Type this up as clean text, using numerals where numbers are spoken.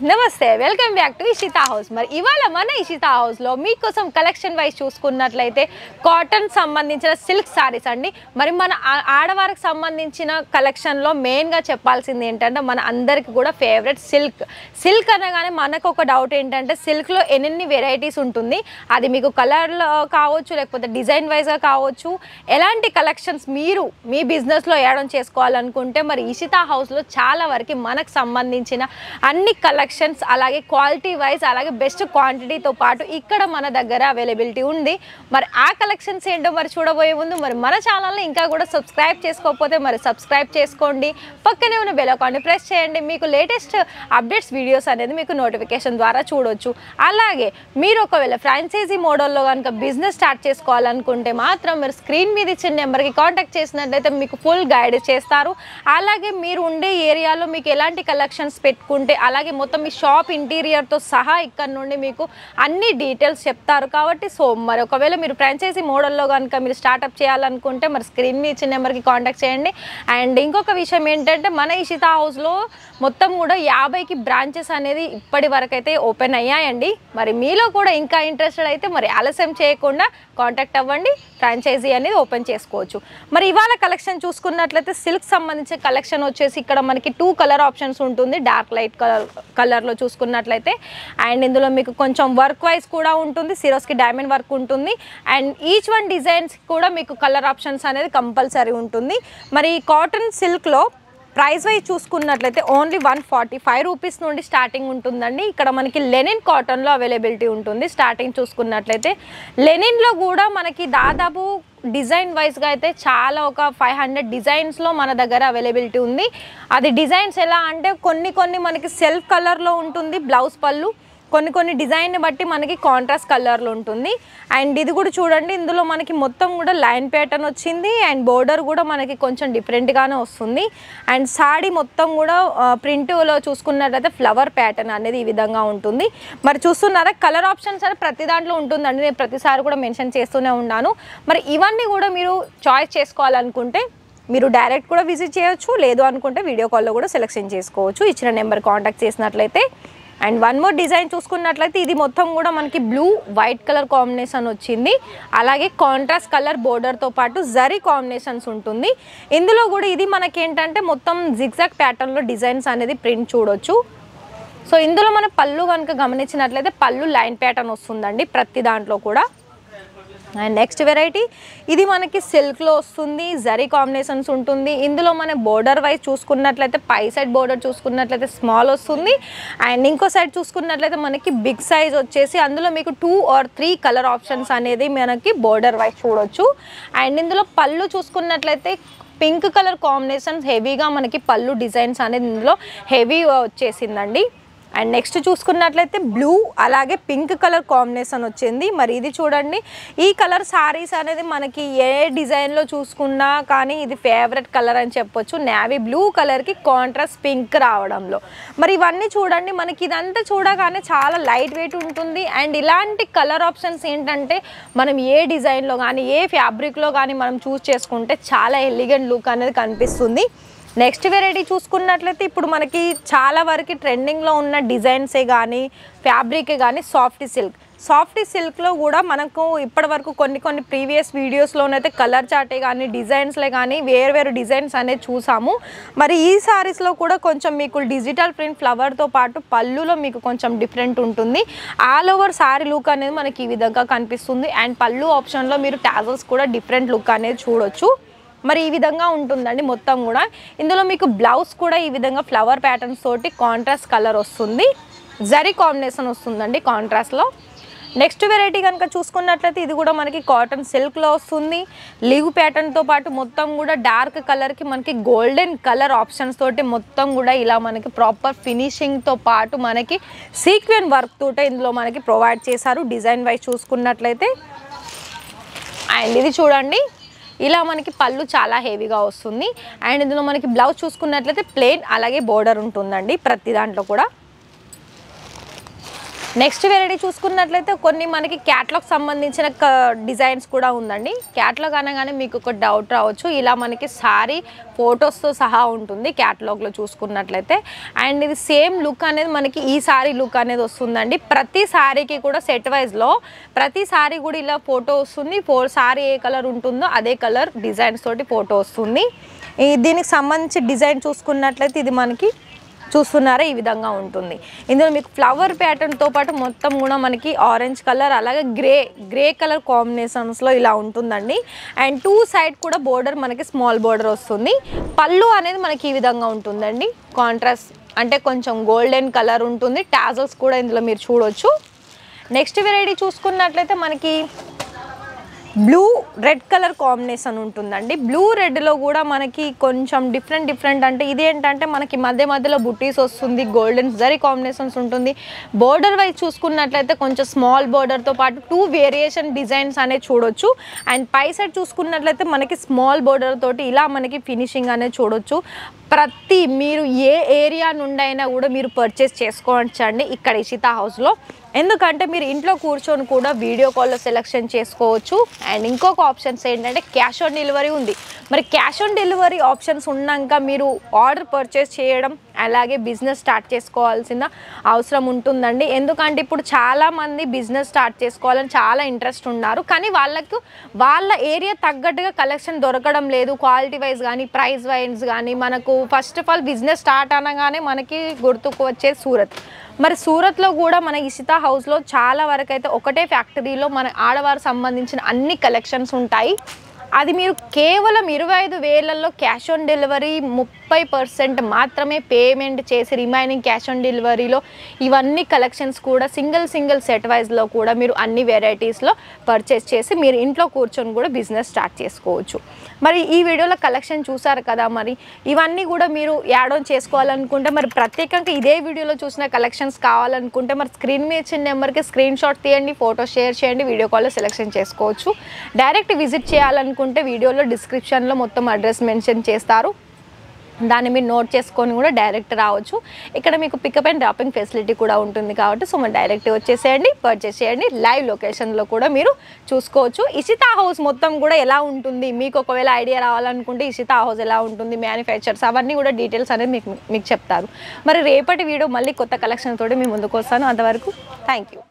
నమస్తే, welcome back to Ishita house. మరి ఇవాళ మన ఇషితా హౌస్లో మీకోసం కలెక్షన్ వైజ్ చూసుకున్నట్లయితే కాటన్ సంబంధించిన సిల్క్ సారీస్ అండి. మరి మన ఆడవారికి సంబంధించిన కలెక్షన్లో మెయిన్గా చెప్పాల్సింది ఏంటంటే మన అందరికి కూడా ఫేవరెట్ సిల్క్ అనగానే మనకు ఒక డౌట్ ఏంటంటే సిల్క్లో ఎన్ని వెరైటీస్ ఉంటుంది, అది మీకు కలర్లో కావచ్చు లేకపోతే డిజైన్ వైజ్గా కావచ్చు, ఎలాంటి కలెక్షన్స్ మీరు మీ బిజినెస్లో యాడ్ చేసుకోవాలనుకుంటే మరి ఇషితా హౌస్లో చాలా వరకు మనకు సంబంధించిన అన్ని కలెక్షన్స్ అలాగే క్వాలిటీ వైజ్ అలాగే బెస్ట్ క్వాంటిటీతో పాటు ఇక్కడ మన దగ్గర అవైలబిలిటీ ఉంది. మరి ఆ కలెక్షన్స్ ఏంటో మరి చూడబోయే ముందు మరి మన ఛానల్ని ఇంకా కూడా సబ్స్క్రైబ్ చేసుకోకపోతే మరి సబ్స్క్రైబ్ చేసుకోండి, పక్కనే ఉన్న బెల్ ఐకాన్ని ప్రెస్ చేయండి. మీకు లేటెస్ట్ అప్డేట్స్ వీడియోస్ అనేది మీకు నోటిఫికేషన్ ద్వారా చూడొచ్చు. అలాగే మీరు ఒకవేళ ఫ్రాంచైజీ మోడల్లో కనుక బిజినెస్ స్టార్ట్ చేసుకోవాలనుకుంటే మాత్రం మీరు స్క్రీన్ మీద ఇచ్చిన నెంబర్కి కాంటాక్ట్ చేసినట్లయితే మీకు ఫుల్ గైడ్ చేస్తారు. అలాగే మీరు ఉండే ఏరియాలో మీకు ఎలాంటి కలెక్షన్స్ పెట్టుకుంటే అలాగే మొత్తం మీ షాప్ ఇంటీరియర్తో సహా ఇక్కడ నుండి మీకు అన్ని డీటెయిల్స్ చెప్తారు. కాబట్టి మరి ఒకవేళ మీరు ఫ్రాంచైజీ మోడల్లో కనుక మీరు స్టార్ట్అప్ చేయాలనుకుంటే మరి స్క్రీన్ మీద ఇచ్చిన నెంబర్కి కాంటాక్ట్ చేయండి. అండ్ ఇంకొక విషయం ఏంటంటే మన ఇషితా హౌస్లో మొత్తం కూడా 50కి బ్రాంచెస్ అనేది ఇప్పటి వరకు అయితే ఓపెన్ అయ్యాయండి. మరి మీలో కూడా ఇంకా ఇంట్రెస్టెడ్ అయితే మరి ఆలస్యం చేయకుండా కాంటాక్ట్ అవ్వండి, ఫ్రాంచైజీ అనేది ఓపెన్ చేసుకోవచ్చు. మరి ఇవాళ కలెక్షన్ చూసుకున్నట్లయితే సిల్క్ సంబంధించిన కలెక్షన్ వచ్చేసి ఇక్కడ మనకి 2 కలర్ ఆప్షన్స్ ఉంటుంది. డార్క్ లైట్ కలర్లో చూసుకున్నట్లయితే అండ్ ఇందులో మీకు కొంచెం వర్క్ వైజ్ కూడా ఉంటుంది, సిరోస్కి డైమండ్ వర్క్ ఉంటుంది. అండ్ ఈచ్ వన్ డిజైన్స్ కూడా మీకు కలర్ ఆప్షన్స్ అనేది కంపల్సరీ ఉంటుంది. మరి కాటన్ సిల్క్లో ప్రైస్ వైజ్ చూసుకున్నట్లయితే ఓన్లీ 145 రూపీస్ నుండి స్టార్టింగ్ ఉంటుందండి. ఇక్కడ మనకి లెనిన్ కాటన్లో అవైలబిలిటీ ఉంటుంది. స్టార్టింగ్ చూసుకున్నట్లయితే లెనిన్లో కూడా మనకి దాదాపు డిజైన్ వైజ్గా అయితే చాలా ఒక 500 డిజైన్స్లో మన దగ్గర అవైలబిలిటీ ఉంది. అది డిజైన్స్ ఎలా అంటే కొన్ని మనకి సెల్ఫ్ కలర్లో ఉంటుంది బ్లౌజ్ పళ్ళు, కొన్ని డిజైన్ని బట్టి మనకి కాంట్రాస్ట్ కలర్లో ఉంటుంది. అండ్ ఇది కూడా చూడండి, ఇందులో మనకి మొత్తం కూడా లైన్ ప్యాటర్న్ వచ్చింది అండ్ బోర్డర్ కూడా మనకి కొంచెం డిఫరెంట్గానే వస్తుంది. అండ్ సాడీ మొత్తం కూడా ప్రింట్లో చూసుకున్నట్లయితే ఫ్లవర్ ప్యాటర్న్ అనేది ఈ విధంగా ఉంటుంది. మరి చూస్తున్నారా కలర్ ఆప్షన్స్ అనేది ప్రతి దాంట్లో ఉంటుందండి, నేను ప్రతిసారి కూడా మెన్షన్ చేస్తూనే ఉన్నాను. మరి ఇవన్నీ కూడా మీరు చాయిస్ చేసుకోవాలనుకుంటే మీరు డైరెక్ట్ కూడా విజిట్ చేయొచ్చు, లేదు అనుకుంటే వీడియో కాల్లో కూడా సెలెక్షన్ చేసుకోవచ్చు ఇచ్చిన నెంబర్ కాంటాక్ట్ చేసినట్లయితే. అండ్ వన్ మోర్ డిజైన్ చూసుకున్నట్లయితే ఇది మొత్తం కూడా మనకి బ్లూ వైట్ కలర్ కాంబినేషన్ వచ్చింది. అలాగే కాంట్రాస్ట్ కలర్ బోర్డర్తో పాటు జరీ కాంబినేషన్స్ ఉంటుంది. ఇందులో కూడా ఇది మనకి ఏంటంటే మొత్తం జిగ్జాగ్ ప్యాటర్న్లో డిజైన్స్ అనేది ప్రింట్ చూడొచ్చు. సో ఇందులో మన పళ్ళు కనుక గమనించినట్లయితే పళ్ళు లైన్ ప్యాటర్న్ వస్తుందండి ప్రతి దాంట్లో కూడా. అండ్ నెక్స్ట్ వెరైటీ ఇది మనకి సిల్క్లో వస్తుంది, జరీ కాంబినేషన్స్ ఉంటుంది. ఇందులో మన బోర్డర్ వైజ్ చూసుకున్నట్లయితే పై సైడ్ బోర్డర్ చూసుకున్నట్లయితే స్మాల్ వస్తుంది. అండ్ ఇంకో సైడ్ చూసుకున్నట్లయితే మనకి బిగ్ సైజ్ వచ్చేసి అందులో మీకు 2 or 3 కలర్ ఆప్షన్స్ అనేది మనకి బోర్డర్ వైజ్ చూడొచ్చు. అండ్ ఇందులో పళ్ళు చూసుకున్నట్లయితే పింక్ కలర్ కాంబినేషన్స్ హెవీగా మనకి పళ్ళు డిజైన్స్ అనేది ఇందులో హెవీ వచ్చేసిందండి. అండ్ నెక్స్ట్ చూసుకున్నట్లయితే బ్లూ అలాగే పింక్ కలర్ కాంబినేషన్ వచ్చింది. మరి ఇది చూడండి, ఈ కలర్ సారీస్ అనేది మనకి ఏ డిజైన్లో చూసుకున్నా కానీ ఇది ఫేవరెట్ కలర్ అని చెప్పొచ్చు, నేవీ బ్లూ కలర్కి కాంట్రాస్ట్ పింక్ రావడంలో. మరి ఇవన్నీ చూడండి, మనకి ఇదంతా చూడగానే చాలా లైట్ వెయిట్ ఉంటుంది. అండ్ ఇలాంటి కలర్ ఆప్షన్స్ ఏంటంటే మనం ఏ డిజైన్లో కానీ ఏ ఫ్యాబ్రిక్లో కానీ మనం చూస్ చేసుకుంటే చాలా ఎలిగెంట్ లుక్ అనేది కనిపిస్తుంది. నెక్స్ట్ వెరైటీ చూసుకున్నట్లయితే ఇప్పుడు మనకి చాలా వరకు ట్రెండింగ్లో ఉన్న డిజైన్సే కానీ ఫ్యాబ్రికే కానీ సాఫ్ట్ సిల్క్లో కూడా మనకు ఇప్పటి వరకు కొన్ని ప్రీవియస్ వీడియోస్లోనైతే కలర్ చార్టే కానీ డిజైన్స్లే కానీ వేరు డిజైన్స్ అనేది చూసాము. మరి ఈ సారీస్లో కూడా కొంచెం మీకు డిజిటల్ ప్రింట్ ఫ్లవర్తో పాటు పళ్ళులో మీకు కొంచెం డిఫరెంట్ ఉంటుంది. ఆల్ ఓవర్ సారీ లుక్ అనేది మనకి ఈ విధంగా కనిపిస్తుంది. అండ్ పళ్ళు ఆప్షన్లో మీరు టాజల్స్ కూడా డిఫరెంట్ లుక్ అనేది చూడొచ్చు. మరి ఈ విధంగా ఉంటుందండి మొత్తం కూడా. ఇందులో మీకు బ్లౌజ్ కూడా ఈ విధంగా ఫ్లవర్ ప్యాటర్న్స్ తోటి కాంట్రాస్ట్ కలర్ వస్తుంది, జరీ కాంబినేషన్ వస్తుందండి కాంట్రాస్ట్లో. నెక్స్ట్ వెరైటీ కనుక చూసుకున్నట్లయితే ఇది కూడా మనకి కాటన్ సిల్క్లో వస్తుంది. లీవ్ ప్యాటర్న్తో పాటు మొత్తం కూడా డార్క్ కలర్కి మనకి గోల్డెన్ కలర్ ఆప్షన్స్ తోటి మొత్తం కూడా ఇలా మనకి ప్రాపర్ ఫినిషింగ్తో పాటు మనకి సీక్వెన్ వర్క్ తోటే ఇందులో మనకి ప్రొవైడ్ చేశారు డిజైన్ వైజ్ చూసుకున్నట్లయితే. అండ్ ఇది చూడండి, ఇలా మనకి పళ్ళు చాలా హెవీగా వస్తుంది. అండ్ ఇందులో మనకి బ్లౌజ్ చూసుకున్నట్లయితే ప్లెయిన్ అలాగే బోర్డర్ ఉంటుందండి ప్రతి దాంట్లో కూడా. నెక్స్ట్ వెరైటీ చూసుకున్నట్లయితే కొన్ని మనకి క్యాట్లాగ్ సంబంధించిన డిజైన్స్ కూడా ఉందండి. క్యాట్లాగ్ అనగానే మీకు ఒక డౌట్ రావచ్చు, ఇలా మనకి సారీ ఫొటోస్తో సహా ఉంటుంది క్యాట్లాగ్లో చూసుకున్నట్లయితే. అండ్ ఇది సేమ్ లుక్ అనేది మనకి ఈ సారీ లుక్ అనేది వస్తుందండి. ప్రతి సారీకి కూడా సెట్ వైజ్లో ప్రతి సారీ కూడా ఇలా ఫోటో వస్తుంది. సారీ ఏ కలర్ ఉంటుందో అదే కలర్ డిజైన్స్ తోటి ఫోటో వస్తుంది. దీనికి సంబంధించి డిజైన్ చూసుకున్నట్లయితే ఇది మనకి చూస్తున్నారా ఈ విధంగా ఉంటుంది. ఇందులో మీకు ఫ్లవర్ ప్యాటర్న్తో పాటు మొత్తం కూడా మనకి ఆరెంజ్ కలర్ అలాగే గ్రే కలర్ కాంబినేషన్స్లో ఇలా ఉంటుందండి. అండ్ 2 సైడ్ కూడా బోర్డర్ మనకి స్మాల్ బోర్డర్ వస్తుంది. పళ్ళు అనేది మనకి ఈ విధంగా ఉంటుందండి. కాంట్రాస్ట్ అంటే కొంచెం గోల్డెన్ కలర్ ఉంటుంది. టాజల్స్ కూడా ఇందులో మీరు చూడొచ్చు. నెక్స్ట్ వెరైటీ చూసుకున్నట్లయితే మనకి బ్లూ రెడ్ కలర్ కాంబినేషన్ ఉంటుందండి. బ్లూ రెడ్లో కూడా మనకి కొంచెం డిఫరెంట్ అంటే ఇదేంటంటే మనకి మధ్యలో బుట్టీస్ వస్తుంది, గోల్డెన్ జరీ కాంబినేషన్స్ ఉంటుంది. బోర్డర్ వైజ్ చూసుకున్నట్లయితే కొంచెం స్మాల్ బోర్డర్తో పాటు 2 వేరియేషన్ డిజైన్స్ అనేది చూడొచ్చు. అండ్ పై సైడ్ చూసుకున్నట్లయితే మనకి స్మాల్ బోర్డర్ తోటి ఇలా మనకి ఫినిషింగ్ అనేది చూడొచ్చు. మీరు ఏ ఏరియా నుండి అయినా కూడా మీరు పర్చేస్ చేసుకోవచ్చండి ఇక్కడ ఇషితా హౌస్లో. ఎందుకంటే మీరు ఇంట్లో కూర్చొని కూడా వీడియో కాల్లో సెలెక్షన్ చేసుకోవచ్చు. అండ్ ఇంకొక ఆప్షన్స్ ఏంటంటే క్యాష్ ఆన్ డెలివరీ ఉంది. మరి క్యాష్ ఆన్ డెలివరీ ఆప్షన్స్ ఉన్నాక మీరు ఆర్డర్ పర్చేస్ చేయడం అలాగే బిజినెస్ స్టార్ట్ చేసుకోవాల్సిన అవసరం ఉంటుందండి. ఎందుకంటే ఇప్పుడు చాలామంది బిజినెస్ స్టార్ట్ చేసుకోవాలని చాలా ఇంట్రెస్ట్ ఉన్నారు, కానీ వాళ్ళ ఏరియా తగ్గట్టుగా కలెక్షన్ దొరకడం లేదు. క్వాలిటీ వైజ్ కానీ ప్రైస్ వైజ్ కానీ మనకు first of all business start అనగానే మనకి గుర్తుకు వచ్చేది సూరత్. మరి సూరత్లో కూడా మన ఇషితా హౌస్లో చాలా వరకు అయితే ఒకటే ఫ్యాక్టరీలో మన ఆడవారు సంబంధించిన అన్ని కలెక్షన్స్ ఉంటాయి. అది మీరు కేవలం 25,000లో క్యాష్ ఆన్ డెలివరీ 30% మాత్రమే పేమెంట్ చేసి రిమైనింగ్ క్యాష్ ఆన్ డెలివరీలో ఇవన్నీ కలెక్షన్స్ కూడా సింగిల్ సెట్ వైజ్లో కూడా మీరు అన్ని వెరైటీస్లో పర్చేస్ చేసి మీరు ఇంట్లో కూర్చొని కూడా బిజినెస్ స్టార్ట్ చేసుకోవచ్చు. మరి ఈ వీడియోలో కలెక్షన్ చూసారు కదా, మరి ఇవన్నీ కూడా మీరు యాడ్ ఆన్ చేసుకోవాలనుకుంటే మరి ప్రత్యేకంగా ఇదే వీడియోలో చూసిన కలెక్షన్స్ కావాలనుకుంటే మరి స్క్రీన్ మీద ఇచ్చిన నెంబర్కి స్క్రీన్ షాట్ తీయండి, ఫోటో షేర్ చేయండి, వీడియో కాల్లో సెలెక్షన్ చేసుకోవచ్చు. డైరెక్ట్ విజిట్ చేయాలనుకుంటే వీడియోలో డిస్క్రిప్షన్లో మొత్తం అడ్రస్ మెన్షన్ చేస్తారు, దాన్ని మీరు నోట్ చేసుకొని కూడా డైరెక్ట్ రావచ్చు. ఇక్కడ మీకు పికప్ అండ్ డ్రాపింగ్ ఫెసిలిటీ కూడా ఉంటుంది కాబట్టి సో మీరు డైరెక్ట్ వచ్చేసేయండి, పర్చేస్ చేయండి. లైవ్ లొకేషన్లో కూడా మీరు చూసుకోవచ్చు. ఇషితా హౌస్ మొత్తం కూడా ఎలా ఉంటుంది, మీకు ఒకవేళ ఐడియా రావాలనుకుంటే ఇషితా హౌస్ ఎలా ఉంటుంది, మ్యానుఫ్యాక్చర్స్ అవన్నీ కూడా డీటెయిల్స్ అనేది మీకు చెప్తారు. మరి రేపటి వీడియో మళ్ళీ కొత్త కలెక్షన్ తోటి మీ ముందుకు వస్తాను. అంతవరకు థ్యాంక్ యూ.